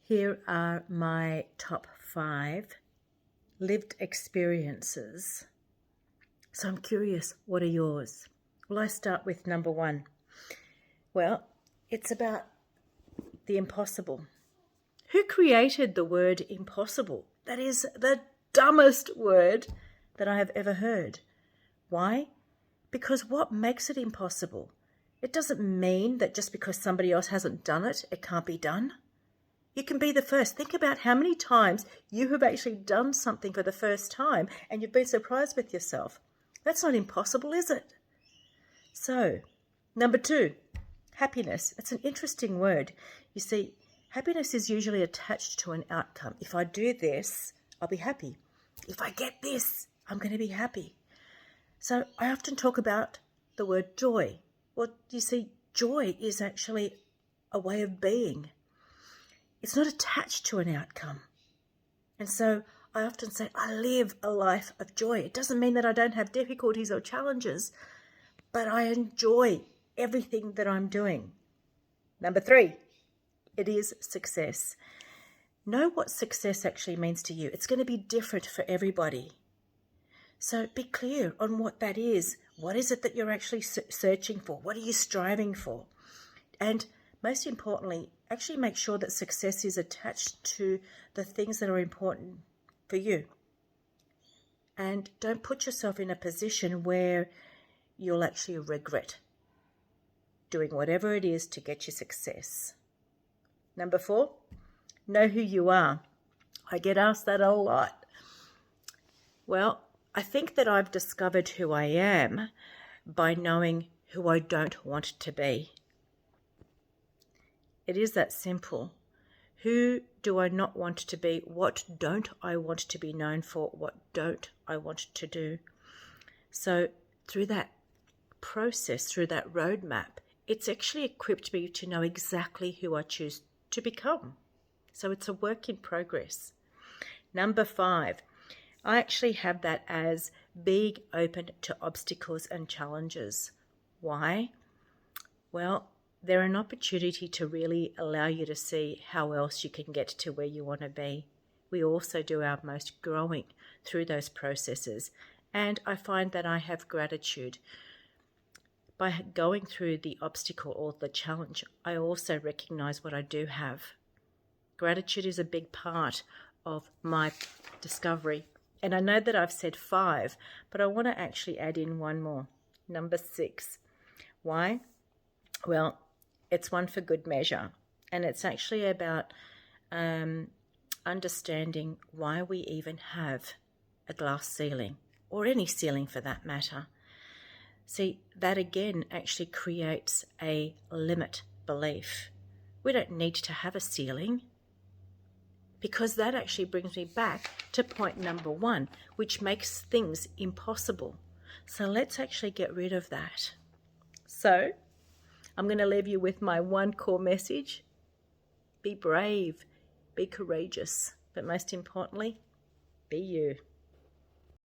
Here are my top 5 lived experiences. So I'm curious, what are yours? Well, I start with number 1. Well, it's about the impossible. Who created the word impossible? That is the dumbest word that I have ever heard. Why? Because what makes it impossible? It doesn't mean that just because somebody else hasn't done it, it can't be done. You can be the first. Think about how many times you have actually done something for the first time and you've been surprised with yourself. That's not impossible, is it? So, number 2, happiness. It's an interesting word. You see, happiness is usually attached to an outcome. If I do this, I'll be happy. If I get this, I'm going to be happy. So I often talk about the word joy. Well, you see, joy is actually a way of being. It's not attached to an outcome. And so I often say, I live a life of joy. It doesn't mean that I don't have difficulties or challenges, but I enjoy everything that I'm doing. Number 3, it is success. Know what success actually means to you. It's going to be different for everybody. So be clear on what that is. What is it that you're actually searching for? What are you striving for? And most importantly, actually make sure that success is attached to the things that are important for you. And don't put yourself in a position where you'll actually regret doing whatever it is to get you success. Number 4, know who you are. I get asked that a lot. Well, I think that I've discovered who I am by knowing who I don't want to be. It is that simple. Who do I not want to be? What don't I want to be known for? What don't I want to do? So through that process, through that roadmap, it's actually equipped me to know exactly who I choose to become. So it's a work in progress. Number 5, I actually have that as being open to obstacles and challenges. Why? Well, they're an opportunity to really allow you to see how else you can get to where you want to be. We also do our most growing through those processes. And I find that I have gratitude. By going through the obstacle or the challenge, I also recognize what I do have. Gratitude is a big part of my discovery. And I know that I've said 5, but I want to actually add in one more. Number 6. Why? Well, it's one for good measure. And it's actually about understanding why we even have a glass ceiling, or any ceiling for that matter. See, that again actually creates a limit belief. We don't need to have a ceiling, because that actually brings me back to point number 1, which makes things impossible. So let's actually get rid of that. So I'm going to leave you with my one core message. Be brave, be courageous, but most importantly, be you.